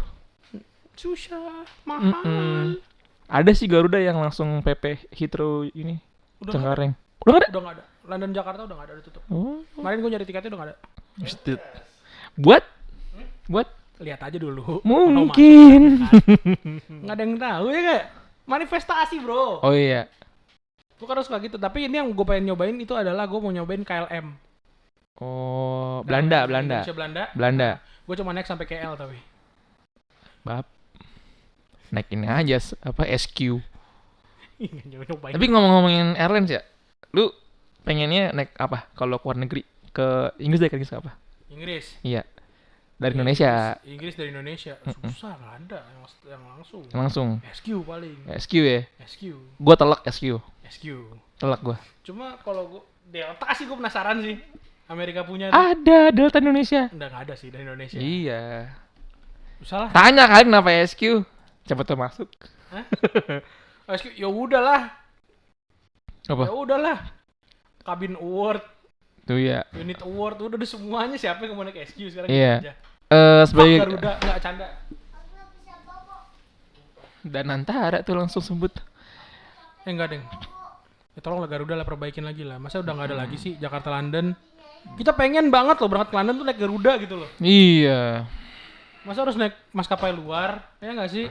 susah, mahal. Ada sih Garuda yang langsung PP Heathrow ini. Cengkareng. Udah nggak ada? Udah nggak ada. London Jakarta udah nggak ada, udah tutup. Kemarin gue nyari tiketnya udah nggak ada. Buat lihat aja dulu. Mungkin. Nggak ada yang tahu ya kayak manifestasi bro. Oh iya. Bukan harus kayak gitu. Tapi ini yang gue pengen nyobain itu adalah gue mau nyobain KLM. Oh, Belanda. Belanda. Gue cuma naik sampai KL tapi. Naik ini aja SQ. Nyobain. Tapi ngomongin airlines ya, lu pengennya naik apa kalau keluar negeri? Ke Inggris deh, ke apa? Inggris. Iya. Dari Indonesia. Inggris dari Indonesia. Susah nggak ada yang langsung. Langsung. SQ paling. SQ ya. SQ. Gua telak SQ. Telak gua. Cuma kalau gua Delta sih gua penasaran sih. Amerika punya tuh. Ada Delta Indonesia. Nggak ada sih dari Indonesia. Iya. Salah. Tanya kali kenapa SQ? Cepet tuh masuk. Hah? SQ ya udahlah. Apa? Ya udahlah. Cabin Award. Tuh ya. Unit Award udah semuanya, siapa yang mau naik SQ sekarang iya. Aja. Sebagai Garuda nggak canda. Dan Nantara tuh langsung sebut. Enggak deng. Ya tolonglah Garuda lah, perbaikin lagi lah. Masa udah nggak ada lagi sih Jakarta London. Kita pengen banget loh berangkat ke London tuh naik Garuda gitu loh. Iya. Masa harus naik maskapai luar? Ya nggak sih?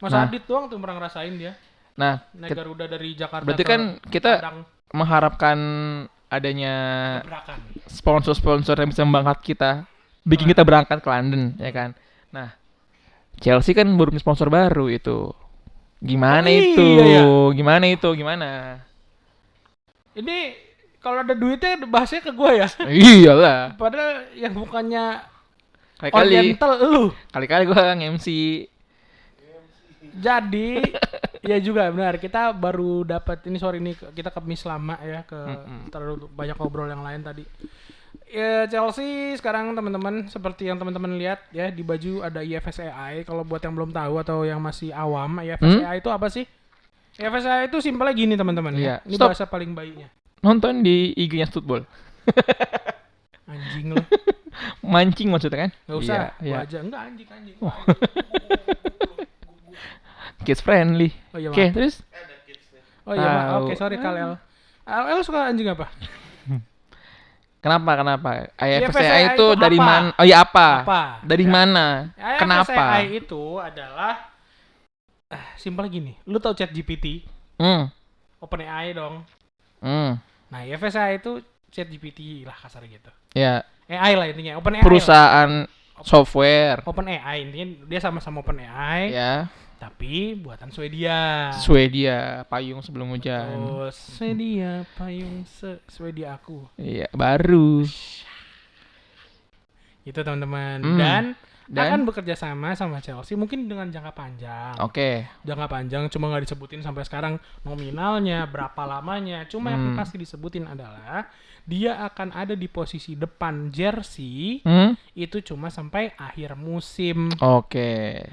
Mas Adit doang tuh pernah ngerasain dia. Nah, naik Garuda dari Jakarta. Berarti kan kita mengharapkan adanya sponsor-sponsor yang bisa mengangkat kita, bikin kita berangkat ke London, ya kan? Nah, Chelsea kan baru punya sponsor baru itu. Gimana itu? Iya. Gimana? Ini kalau ada duitnya bahasnya ke gue ya. Iyalah. Padahal yang bukannya Oriental lu. Kali-kali gue nge-MC. Jadi ya juga benar, kita baru dapat ini, sorry nih kita ke miss lama ya, ke terlalu banyak ngobrol yang lain tadi. Ya, Chelsea sekarang teman-teman seperti yang teman-teman lihat ya, di baju ada IFSAI. Kalau buat yang belum tahu atau yang masih awam, IFSAI itu apa sih? IFSAI itu simpelnya gini teman-teman ya. Ini bahasa paling baiknya. Nonton di IG-nya Football. Anjing lo. Mancing maksudnya kan? Gak usah, gua aja. Enggak anjing. Oh. Kids friendly. Oh iya, Oke, terus? Oh iya, oke, sorry Kal. El suka anjing apa? Kenapa? IFSAI itu dari mana? Oh iya, apa? Dari mana? Kenapa? IFSAI itu adalah simpel gini. Lu tahu ChatGPT? OpenAI dong. Nah, IFSAI itu ChatGPT lah kasar gitu. Ya. AI lah intinya. OpenAI. Perusahaan software. OpenAI intinya dia sama-sama OpenAI. Ya. Tapi buatan Swedia. Payung sebelum hujan. Oh, Swedia, payung Swedia aku. Iya, baru. Itu teman-teman. Dan akan bekerja sama Chelsea mungkin dengan jangka panjang. Oke. Jangka panjang, cuma nggak disebutin sampai sekarang nominalnya, berapa lamanya. Cuma yang pasti disebutin adalah dia akan ada di posisi depan jersey itu cuma sampai akhir musim. Oke.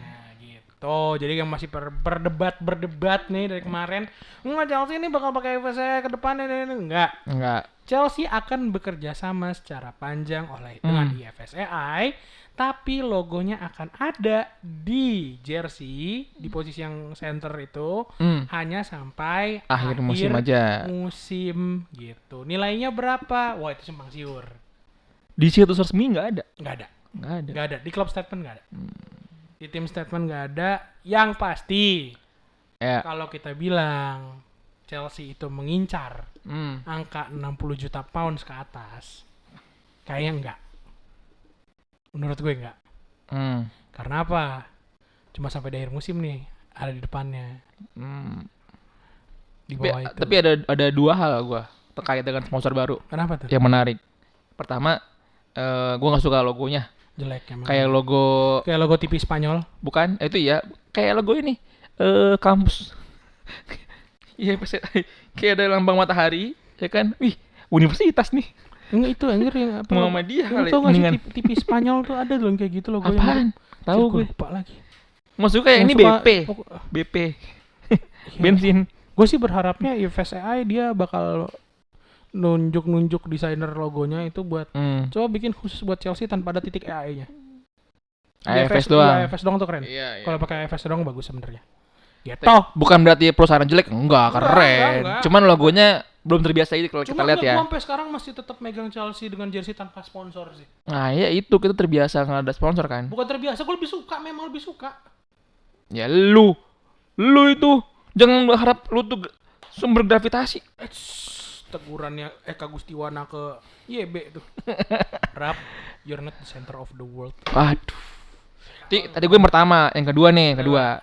Tuh, jadi yang masih berdebat nih dari kemarin, enggak Chelsea ini bakal pakai IFSAI ke depan ini. Enggak. Chelsea akan bekerja sama secara panjang dengan IFSAI, tapi logonya akan ada di jersey di posisi yang center itu hanya sampai akhir musim aja. Musim gitu. Nilainya berapa? Wah, itu simpang siur. Di situs resmi nggak ada. Nggak ada. Di club statement nggak ada. Di tim statement nggak ada. Yang pasti kalau kita bilang Chelsea itu mengincar angka 60 juta pounds ke atas, kayaknya enggak. Menurut gue enggak. Karena apa? Cuma sampai di akhir musim nih ada di depannya. Di bawah itu. Tapi ada dua hal gue terkait dengan sponsor baru. Kenapa tuh? Yang menarik. Pertama, gue nggak suka logonya. Jelek emang. Kayak logo TV Spanyol. Bukan, itu ya. Kayak logo ini kampus. Iya, kayak ada lambang matahari, ya kan? Wih, universitas nih. Enggak, itu anjir yang apa? Muhammadiyah kali. Tahu enggak sih TV Spanyol tuh ada loh kayak gitu logonya. Apaan? Tahu gue. Lupa lagi. Maksudnya kayak ini BP. Bensin. Gue sih berharapnya IFSAI dia bakal nunjuk desainer logonya itu buat coba bikin khusus buat Chelsea tanpa ada titik AI-nya. IFS doang. IFS doang tuh keren. Iya. Kalau pakai IFS doang bagus sebenarnya. Gitu. Bukan berarti perusahaan jelek, enggak keren. Enggak. Cuman logonya belum terbiasa ini kalau kita lihat ya. Cuma sampai sekarang masih tetap megang Chelsea dengan jersey tanpa sponsor sih. Nah, ya itu kita terbiasa nggak ada sponsor kan. Bukan terbiasa, gue memang lebih suka. Ya lu itu jangan berharap lu tuh sumber gravitasi. Tegurannya Kagustiwana ke YB tuh. Rap, you're not the center of the world. Waduh. Tadi gue yang pertama, yang kedua.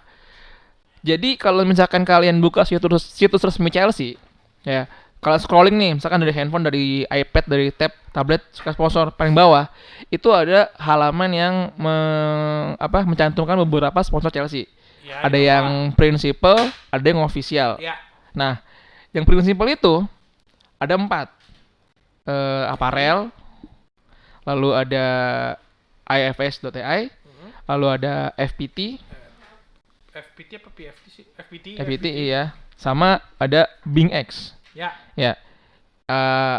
Jadi kalau misalkan kalian buka situs resmi Chelsea, ya, kalau scrolling nih, misalkan dari handphone, dari iPad, dari tab, tablet, suka sponsor paling bawah, itu ada halaman yang mencantumkan beberapa sponsor Chelsea. Ya, ada yang prinsipal, ada yang official. Ya. Nah, yang prinsipal itu ada 4. Apparel, lalu ada IFS.ai, lalu ada FPT apa PFT sih? FPT iya. Sama ada Bing X. Ya.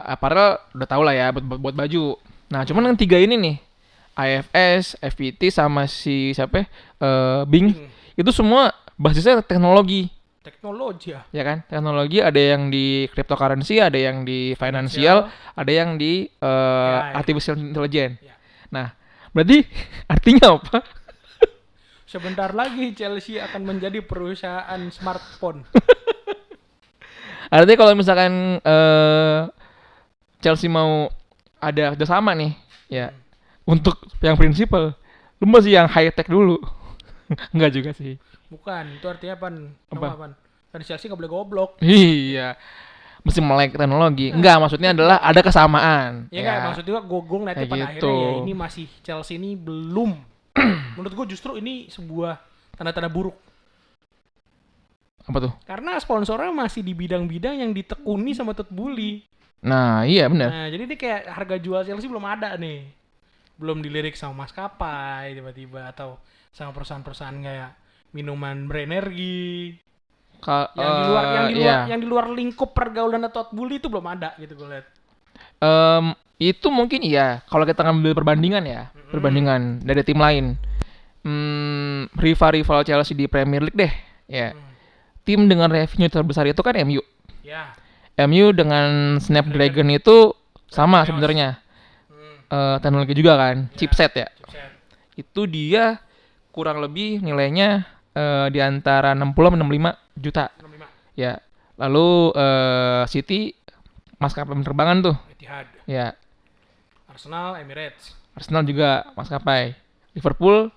Apparel udah tau lah ya buat baju. Nah, cuman yang 3 ini nih, IFS, FPT sama si Bing. Itu semua basisnya teknologi ya kan? Teknologi, ada yang di cryptocurrency, ada yang di financial, ada yang di artificial intelligence. Ya. Nah, berarti artinya apa? Sebentar lagi Chelsea akan menjadi perusahaan smartphone. Artinya kalau misalkan Chelsea mau ada kerjasama nih, ya untuk yang prinsipal, lu masih yang high tech dulu. Enggak juga sih. Bukan, itu artinya apa? Kan Chelsea nggak boleh goblok. Iya. mesti melek teknologi. Enggak, maksudnya adalah ada kesamaan. Ya enggak, maksudnya gue ngeliatnya pada gitu. akhirnya ya ini masih Chelsea ini belum. Menurut gue justru ini sebuah tanda-tanda buruk. Apa tuh? Karena sponsornya masih di bidang-bidang yang ditekuni sama Todd Boehly. Nah, iya benar. Nah, jadi ini kayak harga jual Chelsea belum ada nih. Belum dilirik sama maskapai tiba-tiba atau sama perusahaan-perusahaan kayak minuman berenergi. Yang di luar lingkup pergaulan Todd Boehly itu belum ada gitu gue lihat. Itu mungkin iya kalau kita ngambil perbandingan ya, perbandingan dari tim lain. Rival Chelsea di Premier League deh, ya. Tim dengan revenue terbesar itu kan MU. Ya. MU dengan Snapdragon itu sama sebenarnya. Teknologi juga kan, chipset ya. Itu dia kurang lebih nilainya di antara 60 sampai 65 juta. 65. Ya. Lalu City maskapai penerbangan tuh. Etihad. Ya. Arsenal, Emirates. Arsenal juga maskapai. Liverpool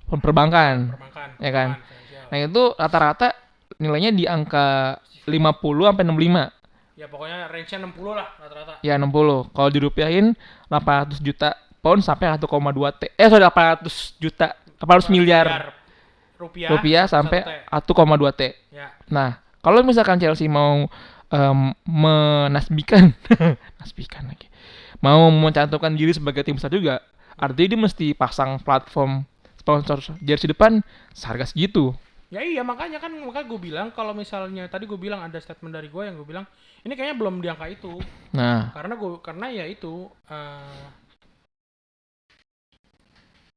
perbankan. Ya kan. Nah, itu rata-rata nilainya di angka 50 sampai 65. Ya pokoknya range-nya 60 lah rata-rata. Ya 60. Kalau dirupiahin 800 juta pound sampai 1,2 T. 800 juta, 800 miliar rupiah sampai 1,2 T. Ya. Nah, kalau misalkan Chelsea mau menasbihkan lagi. Mau mencantumkan diri sebagai tim besar juga, artinya dia mesti pasang platform sponsor jersey depan seharga segitu. Ya iya makanya gue bilang kalau misalnya tadi gue bilang ada statement dari gue yang gue bilang ini kayaknya belum di angka itu. Nah, karena ya itu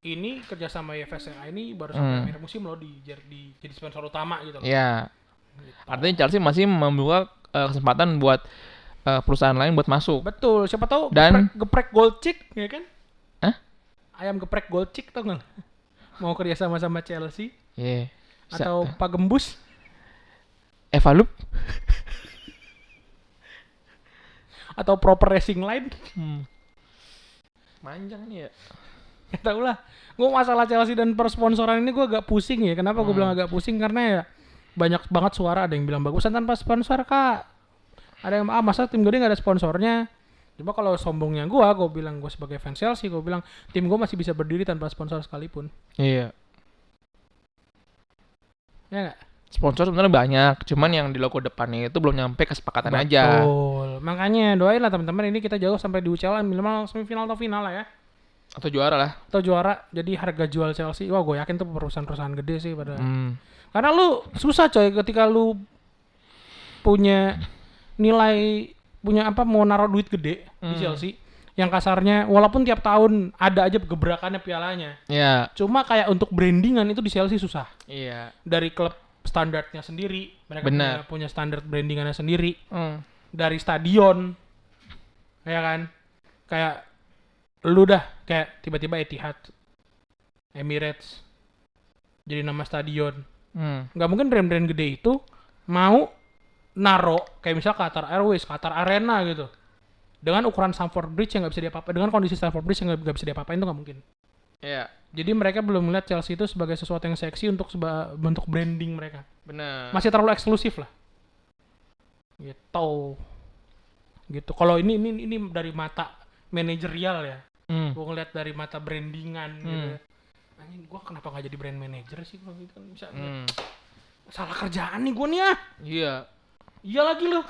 ini kerjasama FSA ini baru sampai akhir musim loh jadi sponsor utama gitu loh. Iya. Gitu. Artinya Chelsea masih membuka kesempatan buat perusahaan lain buat masuk. Betul, siapa tahu Dan geprek Golcik ya kan? Hah? Ayam geprek Golcik tau nggak? Mau kerja sama Chelsea? Iya. Atau Pak Gembus? Evalup? Atau Proper Racing Line? Manjang nih ya. Ya tau lah. Gue masalah Chelsea dan persponsoran ini gue agak pusing ya. Kenapa gue bilang agak pusing? Karena ya banyak banget suara. Ada yang bilang bagusan tanpa sponsor kak. Ada yang masa tim gue gak ada sponsornya. Cuma kalau sombongnya gue bilang gue sebagai fans Chelsea, gue bilang tim gue masih bisa berdiri tanpa sponsor sekalipun. Iya. Ya gak? Sponsor sebenarnya banyak, cuman yang di logo depannya itu belum nyampe kesepakatan aja. Betul. Makanya doain lah teman-teman ini kita jauh sampai di UCL minimal semifinal atau final lah ya. Atau juara lah. Atau juara. Jadi harga jual Chelsea, wah gue yakin tuh perusahaan-perusahaan gede sih pada. Karena lu susah coy ketika lu punya nilai mau naruh duit gede di Chelsea yang kasarnya walaupun tiap tahun ada aja gebrakannya pialanya. Iya. Cuma kayak untuk brandingan itu di Chelsea susah. Iya. Dari klub standarnya sendiri, mereka punya standar brandingannya sendiri. Dari stadion. Ya kan? Kayak lu dah kayak tiba-tiba Etihad, Emirates jadi nama stadion. Nggak mungkin brand-brand gede itu mau naro kayak misal Qatar Airways, Qatar Arena gitu dengan ukuran Stamford Bridge yang nggak bisa diapa-apain, dengan kondisi Stamford Bridge yang nggak bisa diapa-apain, itu nggak mungkin. Iya. Jadi mereka belum melihat Chelsea itu sebagai sesuatu yang seksi untuk bentuk branding mereka. Benar. Masih terlalu eksklusif lah. Gitu. Kalau ini dari mata manajerial ya. Gue ngeliat dari mata brandingan gitu. Anjing, gue kenapa nggak jadi brand manager sih? Gue gitu kan bisa. Salah kerjaan nih gue nih ah. Iya. Iya lagi lo.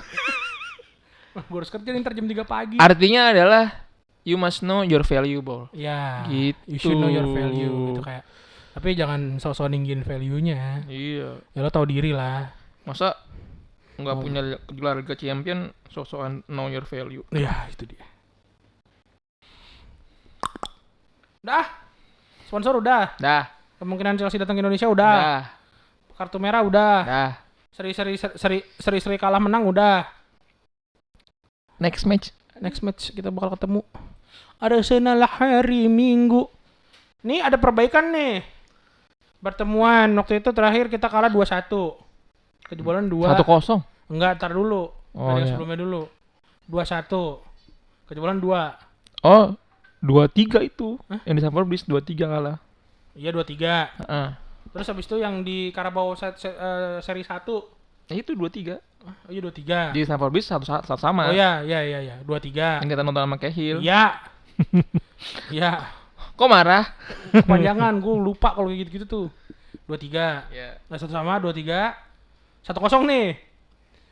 Gue harus kerja nih ntar jam 3 pagi. Artinya adalah you must know your value, Bol. Ya. Gitu. You should know your value gitu kayak. Tapi jangan sok-sok ninggin value-nya. Iya. Ya lo tahu diri lah. Masa nggak punya gelar Liga Champion sok-sokan know your value. Ya itu dia. Dah. Sponsor udah. Dah. Kemungkinan Chelsea datang ke Indonesia udah. Kartu merah udah. Dah. Seri kalah menang udah. Next match kita bakal ketemu Arsenal hari Minggu. Nih ada perbaikan nih. Pertemuan waktu itu terakhir kita kalah 2-1. Kejebolan 2. 1-0. Enggak, ntar dulu. Oh, yang iya. sebelumnya dulu. 2-1. Kejebolan 2. Oh, 2-3 itu. Hah? Yang di Stamford Bridge 2-3 kalah. Iya 2-3. Terus habis itu yang di Carabao seri 1. Itu 2-3. Oh iya 2-3. Di Stamford Bridge satu sama. Oh iya 2-3. Yang kita nonton sama Cahill. Iya. Iya. Kok marah? Kepanjangan, gue lupa kalau kayak gitu-gitu tuh. 2-3. Iya. Nah, 1 sama 2-3. 1-0 nih.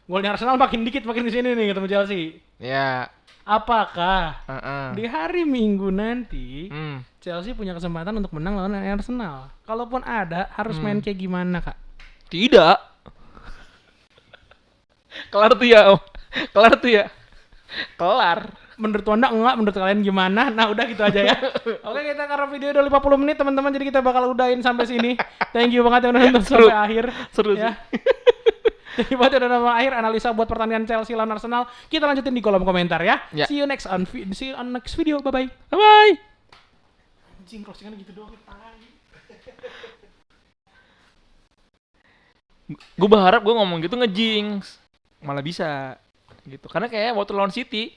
Golnya Arsenal makin dikit makin di sini nih ketemu Chelsea. Iya. Apakah di hari Minggu nanti Hmm. Chelsea punya kesempatan untuk menang lawan Arsenal? Kalaupun ada, harus main kayak gimana, Kak? Tidak. Kelar tuh ya, Om. Kelar tuh ya. Kelar. Menurut Anda enggak, menurut kalian gimana? Nah, udah gitu aja ya. Oke, kita karena video udah 50 menit, teman-teman. Jadi kita bakal udahin sampai sini. Thank you banget yang udah nonton sampai akhir. Seru ya. Thank you banget yang udah nonton akhir analisa buat pertandingan Chelsea lawan Arsenal. Kita lanjutin di kolom komentar ya. Ya. See you on next video. Bye bye. Bye. Anjing, closingan gitu doang. Gue berharap gue ngomong gitu ngejinx. Malah bisa gitu. Karena kayak waktu lawan City